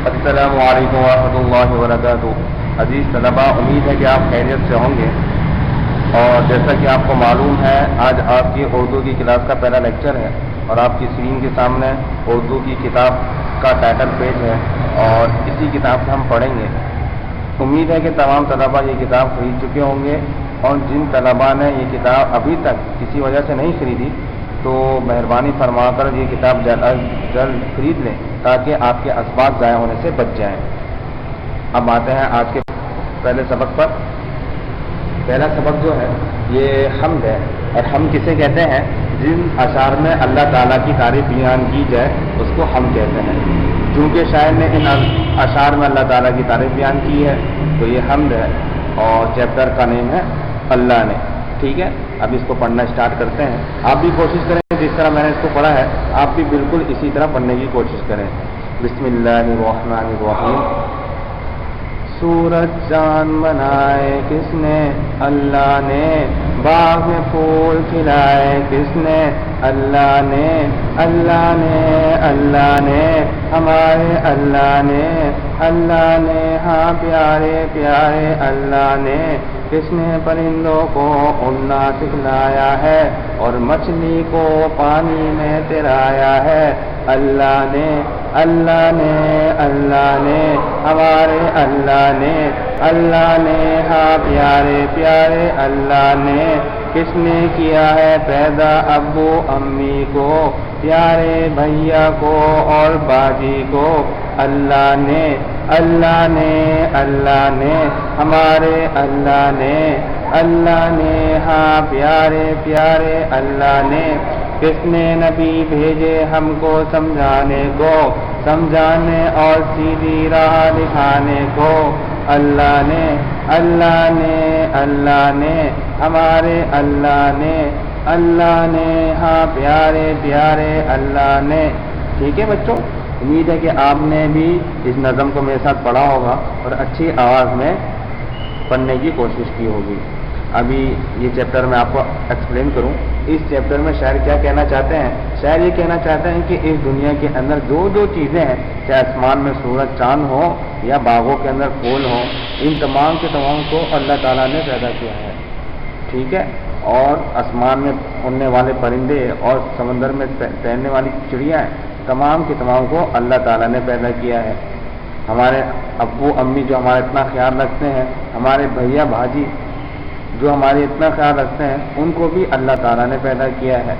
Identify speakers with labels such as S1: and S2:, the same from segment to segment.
S1: السلام علیکم ورحمۃ اللہ وبرکاتہ۔ عزیز طلباء، امید ہے کہ آپ خیریت سے ہوں گے، اور جیسا کہ آپ کو معلوم ہے آج آپ کی اردو کی کلاس کا پہلا لیکچر ہے، اور آپ کی اسکرین کے سامنے اردو کی کتاب کا ٹائٹل پیج ہے، اور اسی کتاب سے ہم پڑھیں گے۔ امید ہے کہ تمام طلباء یہ کتاب خرید چکے ہوں گے، اور جن طلباء نے یہ کتاب ابھی تک کسی وجہ سے نہیں خریدی تو مہربانی فرما کر یہ کتاب جلد خرید لیں تاکہ آپ کے اسباق ضائع ہونے سے بچ جائیں۔ اب آتے ہیں آج کے پہلے سبق پر۔ پہلا سبق جو ہے یہ حمد ہے، اور ہم کسے کہتے ہیں؟ جن اشعار میں اللہ تعالیٰ کی تعریف بیان کی جائے اس کو ہم کہتے ہیں۔ چونکہ شاعر نے ان اشعار میں اللہ تعالیٰ کی تعریف بیان کی ہے تو یہ حمد ہے، اور چیپٹر کا نیم ہے اللہ نے۔ ٹھیک ہے، اب اس کو پڑھنا اسٹارٹ کرتے ہیں۔ آپ بھی کوشش کریں جس طرح میں نے اس کو پڑھا ہے آپ بھی بالکل اسی طرح پڑھنے کی کوشش کریں۔ بسم اللہ الرحمن الرحیم۔ سورج چاند بنائے کس نے؟ اللہ نے۔ باغ میں پھول کھلائے کس نے؟ اللہ نے۔ اللہ نے، اللہ نے، ہمارے اللہ نے، اللہ نے۔ ہاں پیارے پیارے اللہ نے۔ کس نے پرندوں کو اڑنا سکھلایا ہے اور مچھلی کو پانی میں تیرایا ہے؟ اللہ نے۔ اللہ نے، اللہ نے، ہمارے اللہ نے، اللہ نے۔ ہاں پیارے پیارے اللہ نے۔ کس نے کیا ہے پیدا ابو امی کو، پیارے بھیا کو اور باجی کو؟ اللہ نے۔ اللہ نے، اللہ نے، ہمارے اللہ نے، اللہ نے۔ ہاں پیارے پیارے اللہ نے۔ کس نے نبی بھیجے ہم کو سمجھانے کو، سمجھانے اور سیدھی راہ دکھانے کو؟ اللہ نے۔ اللہ نے، اللہ نے، ہمارے اللہ نے، اللہ نے۔ ہاں پیارے پیارے اللہ نے۔ ٹھیک ہے بچوں، امید ہے کہ آپ نے بھی اس نظم کو میرے ساتھ پڑھا ہوگا اور اچھی آواز میں پڑھنے کی کوشش کی ہوگی۔ ابھی یہ چیپٹر میں آپ کو ایکسپلین کروں۔ اس چیپٹر میں شاعر کیا کہنا چاہتے ہیں؟ شاعر یہ کہنا چاہتے ہیں کہ اس دنیا کے اندر جو چیزیں ہیں، چاہے آسمان میں سورج چاند ہو یا باغوں کے اندر پھول ہوں، ان تمام کے تمام کو اللہ تعالیٰ نے پیدا کیا ہے۔ ٹھیک ہے، اور آسمان میں اڑنے والے پرندے اور سمندر میں تیرنے والی چڑیاں ہیں، تمام کے تمام کو اللہ تعالیٰ نے پیدا کیا ہے۔ ہمارے ابو امی جو ہمارا اتنا خیال رکھتے ہیں، ہمارے بھیا بھاجی جو ہمارے اتنا خیال رکھتے ہیں، ان کو بھی اللہ تعالیٰ نے پیدا کیا ہے۔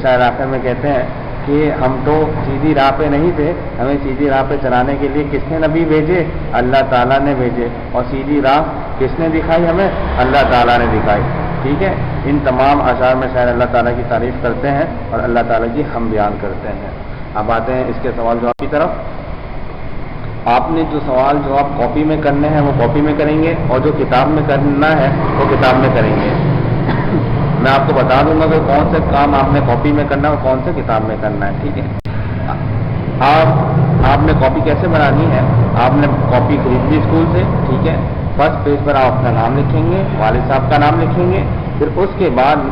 S1: شاعر آخر میں کہتے ہیں کہ ہم تو سیدھی راہ پہ نہیں تھے، ہمیں سیدھی راہ پہ چلانے کے لیے کس نے نبی بھیجے؟ اللہ تعالیٰ نے بھیجے، اور سیدھی راہ کس نے دکھائی ہمیں؟ اللہ تعالیٰ نے دکھائی۔ ٹھیک ہے، ان تمام اشعار میں شاعر اللہ تعالیٰ کی تعریف کرتے ہیں اور اللہ تعالیٰ کی ہم بیان کرتے ہیں۔ اب آتے ہیں اس کے سوال جواب کی طرف۔ آپ نے جو سوال جواب کاپی میں کرنے ہیں وہ کاپی میں کریں گے، اور جو کتاب میں کرنا ہے وہ کتاب میں کریں گے۔ میں آپ کو بتا دوں گا کہ کون سے کام آپ نے کاپی میں کرنا ہے اور کون سے کتاب میں کرنا ہے۔ ٹھیک ہے، آپ نے کاپی کیسے بنانی ہے؟ آپ نے کاپی خرید لی اسکول سے۔ ٹھیک ہے، فرسٹ پیج پر آپ اپنا نام لکھیں گے، والد صاحب کا نام لکھیں گے، پھر اس کے بعد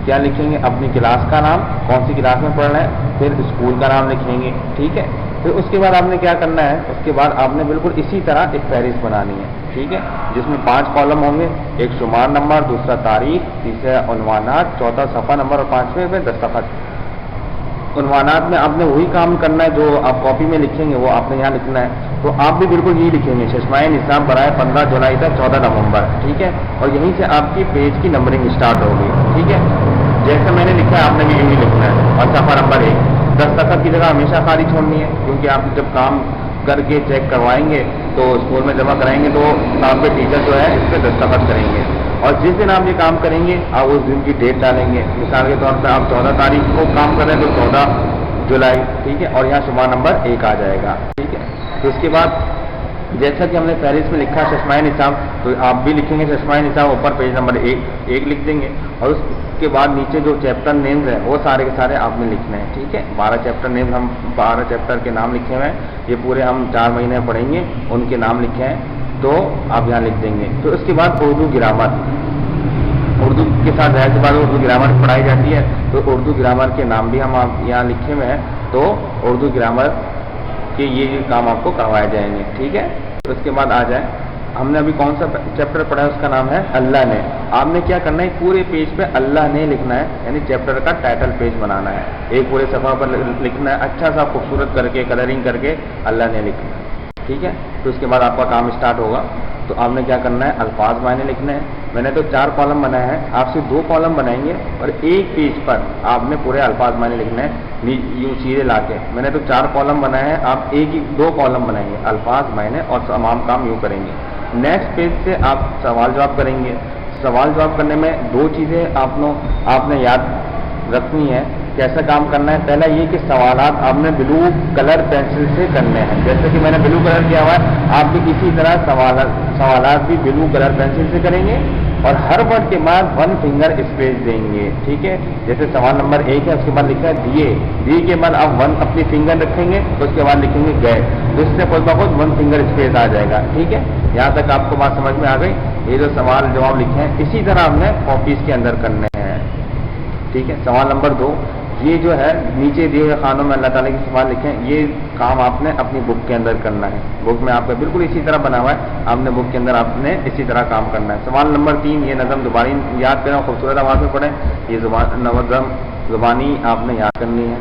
S1: کیا لکھیں گے؟ اپنی کلاس کا نام، کون سی کلاس میں پڑھ رہے ہیں، پھر اسکول کا نام لکھیں گے۔ ٹھیک ہے، پھر اس کے بعد آپ نے کیا کرنا ہے؟ اس کے بعد آپ نے بالکل اسی طرح ایک فہرست بنانی ہے۔ ٹھیک ہے، جس میں 5 کالم ہوں گے، ایک شمار نمبر، دوسرا تاریخ، تیسرا عنوانات، چوتھا صفحہ نمبر، اور 5ویں پہ دستخط۔ عنوانات میں آپ نے وہی کام کرنا ہے جو آپ کاپی میں لکھیں گے، وہ آپ نے یہاں لکھنا ہے۔ تو آپ بھی بالکل یہی لکھیں گے، چشمائے نصاب برائے 15 جولائی تک 14 نومبر۔ ٹھیک ہے، اور یہیں سے آپ کی پیج کی نمبرنگ اسٹارٹ ہوگی۔ ٹھیک ہے، جیسے میں نے لکھا ہے آپ نے بھی یہی لکھنا ہے۔ اور صفحہ نمبر 1، دستخط کی جگہ ہمیشہ خالی چھوڑنی ہے، کیونکہ آپ جب کام کر کے چیک کروائیں گے تو اسکول میں جمع کرائیں گے تو آپ کے ٹیچر جو ہے اس پہ دستخط کریں گے، اور جس دن آپ یہ کام کریں گے آپ اس دن کی ڈیٹ ڈالیں گے۔ مثال کے طور پر آپ 14 تاریخ کو کام کر رہے ہیں تو 14 جولائی۔ ٹھیک ہے، اور یہاں شمار نمبر 1 آ جائے گا۔ ٹھیک ہے، تو اس کے بعد جیسا کہ ہم نے فہرست میں لکھا چشمائے نصاب، تو آپ بھی لکھیں گے چشمائے نصاب، اوپر پیج نمبر 1 لکھ دیں گے، اور اس کے بعد نیچے جو چیپٹر نیمز ہیں وہ سارے کے سارے آپ نے لکھنے ہیں۔ ٹھیک ہے، 12 چیپٹر نیمز، ہم 12 چیپٹر کے نام لکھے ہوئے ہیں، یہ پورے ہم 4 مہینے پڑھیں گے، ان کے نام لکھے ہیں تو آپ یہاں لکھ دیں گے۔ تو اس کے بعد اردو گرامر، اردو کے ساتھ ظاہر سی بات اردو گرامر پڑھائی جاتی ہے، تو اردو گرامر کے نام بھی ہم یہاں لکھے ہوئے ہیں، تو اردو گرامر کہ یہ کام آپ کو کروائے جائیں گے. ٹھیک ہے. تو اس کے بعد آ جائیں, ہم نے ابھی کون سا چیپٹر پڑھا ہے, اس کا نام ہے اللہ نے. آپ نے کیا کرنا ہے, پورے پیج پہ اللہ نے لکھنا ہے, یعنی چیپٹر کا ٹائٹل پیج بنانا ہے, ایک پورے صفحہ پر لکھنا ہے, اچھا سا خوبصورت کر کے کلرنگ کر کے اللہ نے لکھنا ہے. ٹھیک ہے. تو اس کے بعد آپ کا کام اسٹارٹ ہوگا. تو آپ نے کیا کرنا ہے, الفاظ معنی لکھنے ہیں. میں نے تو 4 کالم بنایا ہے, آپ سے 2 کالم بنائیں گے اور ایک پیج پر آپ نے پورے الفاظ معنی لکھنے ہیں یوں سیدھے لا کے. میں نے تو 4 کالم بنایا ہے, آپ 2 کالم بنائیں گے, الفاظ معنی اور تمام کام یوں کریں گے. نیکسٹ پیج سے آپ سوال جواب کریں گے. سوال جواب کرنے میں 2 چیزیں آپ نے یاد رکھنی ہے. کیسا کام کرنا ہے, پہلا یہ کہ سوالات آپ نے بلو کلر پینسل سے کرنے ہیں, جیسے کہ میں نے بلو کلر کیا ہوا ہے, آپ بھی اسی طرح سوالات بھی بلو کلر پینسل سے کریں گے اور ہر ورڈ کے بعد 1 فنگر اسپیس دیں گے. ٹھیک ہے. جیسے سوال نمبر 1 ہے, اس کے بعد لکھا ہے دیے کے بعد آپ 1 اپنی فنگر رکھیں گے, اس کے بعد لکھیں گے گئے, تو اس سے خود بخود 1 فنگر اسپیس آ جائے گا. ٹھیک ہے. یہاں تک آپ کو بات سمجھ میں آ گئی. یہ جو سوال جواب لکھے ہیں اسی طرح ہم نے کاپیز کے اندر کرنے ہیں. ٹھیک ہے. سوال نمبر 2, یہ جو ہے نیچے دیے ہوئے خانوں میں اللہ تعالیٰ کے سوال لکھے ہیں, یہ کام آپ نے اپنی بک کے اندر کرنا ہے. بک میں آپ کا بالکل اسی طرح بنا ہوا ہے, آپ نے بک کے اندر آپ نے اسی طرح کام کرنا ہے. سوال نمبر 3, یہ نظم زبانی یاد کریں, خوبصورت آواز میں پڑھیں. یہ نظم زبانی آپ نے یاد کرنی ہے.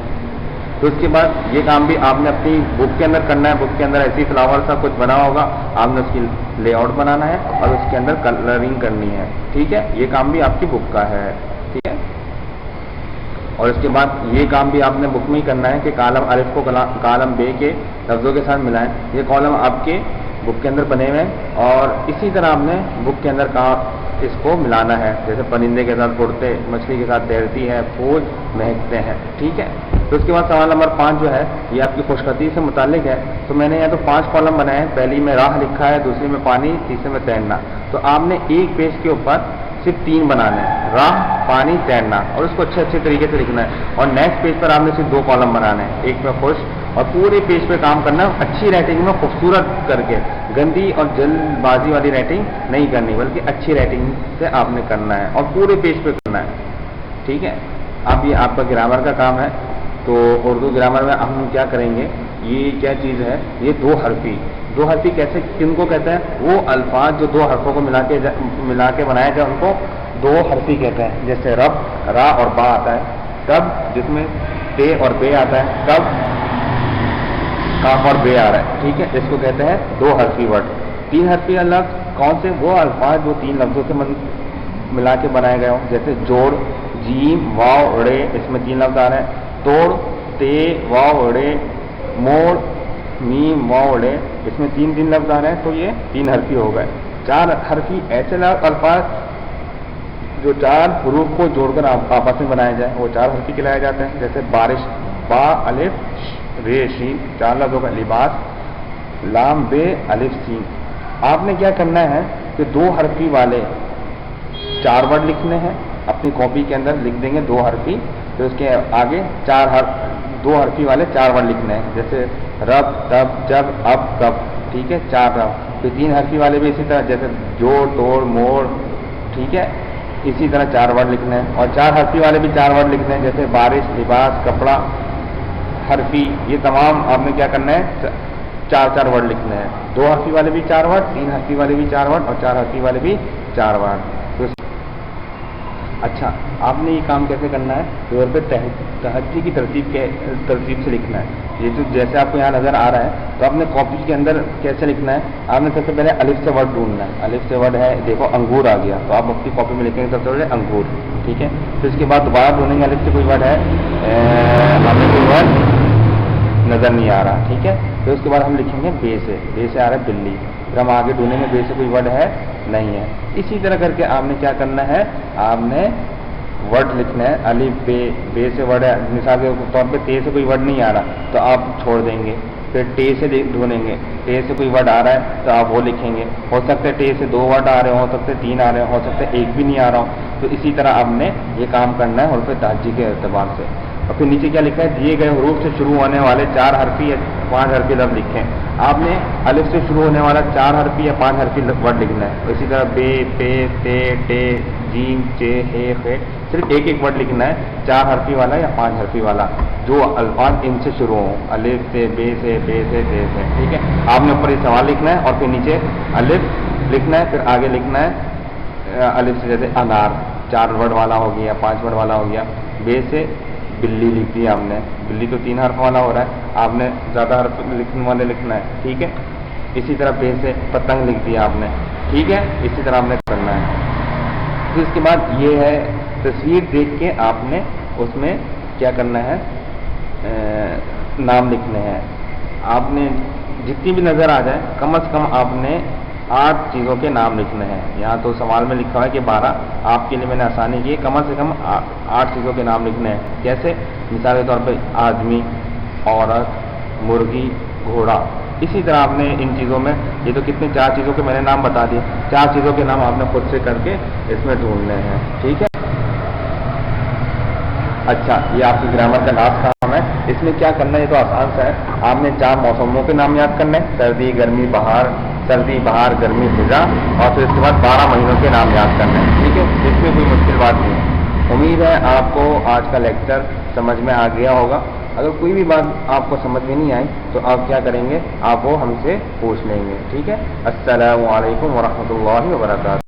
S1: تو اس کے بعد یہ کام بھی آپ نے اپنی بک کے اندر کرنا ہے. بک کے اندر ایسی فلاور سا کچھ بنا ہوگا, آپ نے اس کی لے آؤٹ بنانا ہے اور اس کے اندر کلرنگ کرنی ہے. ٹھیک ہے. یہ کام بھی آپ کی بک کا ہے. ٹھیک ہے. اور اس کے بعد یہ کام بھی آپ نے بک میں ہی کرنا ہے کہ کالم الف کو کالم بے کے لفظوں کے ساتھ ملائیں. یہ کالم آپ کے بک کے اندر بنے ہوئے ہیں اور اسی طرح آپ نے بک کے اندر اس کو ملانا ہے. جیسے پرندے کے ساتھ اڑتے, مچھلی کے ساتھ تیرتی ہے, پھول مہکتے ہیں. ٹھیک ہے. تو اس کے بعد سوال نمبر 5 جو ہے یہ آپ کی خوش خطی سے متعلق ہے. تو میں نے یہاں تو 5 کالم بنائے ہیں. پہلی میں راہ لکھا ہے, دوسری میں پانی, تیسرے میں تیرنا. تو آپ نے ایک پیج کے اوپر صرف 3 بنانے ہیں, راہ, پانی, تیرنا, اور اس کو اچھے طریقے سے لکھنا ہے. اور نیکسٹ پیج پر آپ نے صرف 2 کالم بنانے ہیں, ایک میں خوش, اور پورے پیج پہ کام کرنا ہے اچھی رائٹنگ میں خوبصورت کر کے. گندی اور جلد بازی والی رائٹنگ نہیں کرنی, بلکہ اچھی رائٹنگ سے آپ نے کرنا ہے اور پورے پیج پہ کرنا ہے. ٹھیک ہے. اب یہ آپ کا گرامر کا کام ہے. تو اردو گرامر میں ہم کیا کریں گے, یہ کیا چیز ہے, یہ 2 حرفی کیسے کن کو کہتے ہیں, وہ الفاظ جو 2 حرفوں کو ملا کے بنایا جائے ان کو 2 حرفی کہتے ہیں. جیسے رب, را اور با آتا ہے, تب جس میں تے اور بے آتا ہے, تب کاف اور بے آ رہا ہے. ٹھیک ہے. اس کو کہتے ہیں 2 حرفی ورڈ. 3 حرفی لفظ کون سے, وہ الفاظ جو 3 لفظوں سے ملا کے بنائے گئے ہوں. جیسے جوڑ, جیم, واو, رے, اس میں 3 لفظ آ رہے ہیں. توڑ, تے, واو, رے, موڑ, میم, واو, رے, اس میں 3 لفظ آ رہے ہیں. تو یہ 3 حرفی ہو گئے. 4 حرفی ایسے الفاظ جو 4 حروف کو جوڑ کر آپس میں بنائے جائیں, وہ 4 حرفی کہلائے جاتے ہیں. جیسے بارش, با, الف, رے, شین, 4 لفظوں کا. لباس, لام, بے, الف, سین. آپ نے کیا کرنا ہے کہ 2 حرفی والے 4 ورڈ لکھنے ہیں, اپنی کاپی کے اندر لکھ دیں گے 2 حرفی. تو اس کے آگے 2 حرفی والے 4 ورڈ لکھنے ہیں. جیسے رب, تب, جب, اب, کب. ٹھیک ہے. 4 رب. پھر 3 حرفی والے بھی اسی طرح, جیسے جوڑ, توڑ, موڑ. ٹھیک ہے. اسی طرح 4 ورڈ لکھنے ہیں. اور 4 حرفی والے بھی 4 ورڈ لکھنے ہیں, جیسے بارش, لباس, کپڑا. حرفی یہ تمام آپ نے کیا کرنا ہے, 4 ورڈ لکھنے ہیں. 2 حرفی والے بھی 4 ورڈ, 3 حرفی والے بھی 4 ورڈ, اور 4 حرفی والے بھی 4 ورڈ. اچھا, آپ نے یہ کام کیسے کرنا ہے, پیپر پہ تہجی کی ترتیب سے لکھنا ہے. یہ جو جیسے آپ کو یہاں نظر آ رہا ہے, تو آپ نے کاپی کے اندر کیسے لکھنا ہے, آپ نے سب سے پہلے الف سے ورڈ ڈھونڈنا ہے. الف سے ورڈ ہے, دیکھو انگور آ گیا, تو آپ اپنی کاپی میں لکھیں گے سب سے پہلے انگور. ٹھیک ہے. پھر اس کے بعد دوبارہ ڈھونڈیں گے, الف سے کوئی ورڈ ہے, ہمیں کوئی ورڈ نظر نہیں آ رہا. ٹھیک ہے. پھر اس کے بعد ہم لکھیں گے بے سے آ رہا ہے بلی. پھر ہم آگے ڈھونڈیں گے, بے سے کوئی ورڈ ہے, نہیں ہے. اسی طرح کر کے آپ نے کیا کرنا ہے, آپ نے ورڈ لکھنا ہے. الف, بے سے ورڈ ہے, مثال کے طور پہ تے سے کوئی ورڈ نہیں آ رہا تو آپ چھوڑ دیں گے. پھر ٹے سے ڈھونڈیں گے, ٹے سے کوئی ورڈ آ رہا ہے تو آپ وہ لکھیں گے. ہو سکتا ہے ٹے سے 2 ورڈ آ رہے ہوں, ہو سکتے 3 آ رہے ہوں, ہو سکتا ہے 1 بھی نہیں آ رہا ہوں. تو اسی طرح آپ نے یہ کام کرنا ہے حروف تہجی کے اعتبار سے. اور پھر نیچے کیا لکھا ہے, دیے گئے حروف سے شروع ہونے والے 4 حرفی یا 5 حرفی لفظ لکھیں. آپ نے الف سے شروع ہونے والا 4 حرفی یا 5 حرفی ورڈ لکھنا ہے. اسی طرح بے, پے, تے, ٹے, جیم چے ہے خے، صرف ایک ایک ورڈ لکھنا ہے، 4 حرفی والا یا 5 حرفی والا، جو الفاظ ان سے شروع ہوں، الف سے، بے سے، تے سے، ٹھیک ہے. آپ نے اوپر یہ سوال لکھنا ہے اور پھر نیچے الف لکھنا ہے، پھر آگے لکھنا ہے الف سے جیسے انار 4 ورڈ والا ہو گیا، 5 ورڈ والا ہو گیا. بے سے بلی لکھ دی آپ نے، بلی تو 3 حرف والا ہو رہا ہے، آپ نے زیادہ حرف لکھنے والے لکھنا ہے، ٹھیک ہے. اسی طرح بے سے پتنگ لکھ دیا آپ نے، ٹھیک ہے. اسی طرح آپ نے کرنا ہے. پھر اس کے بعد یہ ہے تصویر دیکھ کے آپ نے اس میں کیا کرنا ہے، نام لکھنے ہیں. آپ نے جتنی بھی نظر آ جائے کم از کم آپ نے 8 چیزوں کے نام لکھنے ہیں. یہاں تو سوال میں لکھا ہے کہ 12، آپ کے لیے میں نے آسانی کی کم از کم 8 چیزوں کے نام لکھنے ہیں. کیسے؟ مثال کے طور پہ آدمی، عورت، مرغی، گھوڑا. اسی طرح آپ نے ان چیزوں میں، یہ تو کتنے 4 چیزوں کے میں نے نام بتا دیے، 4 چیزوں کے نام آپ نے خود سے کر کے اس میں ڈھونڈنے ہیں، ٹھیک ہے. اچھا، یہ آپ کی گرامر کا لاسٹ کام ہے. اس میں کیا کرنا ہے، یہ تو آسان سا ہے. آپ نے 4 موسموں کے نام یاد کرنے، سردی، گرمی، بہار، سردی، بہار، گرمی، خزاں، اور پھر اس کے بعد 12 مہینوں کے نام یاد کرنے ہیں، ٹھیک ہے. اس میں کوئی مشکل بات نہیں ہے. امید ہے آپ کو آج کا لیکچر سمجھ میں آ گیا ہوگا. اگر کوئی بھی بات آپ کو سمجھ میں نہیں آئی تو آپ کیا کریں گے، آپ وہ ہم سے پوچھ لیں گے، ٹھیک ہے. السلام علیکم ورحمۃ اللہ وبرکاتہ.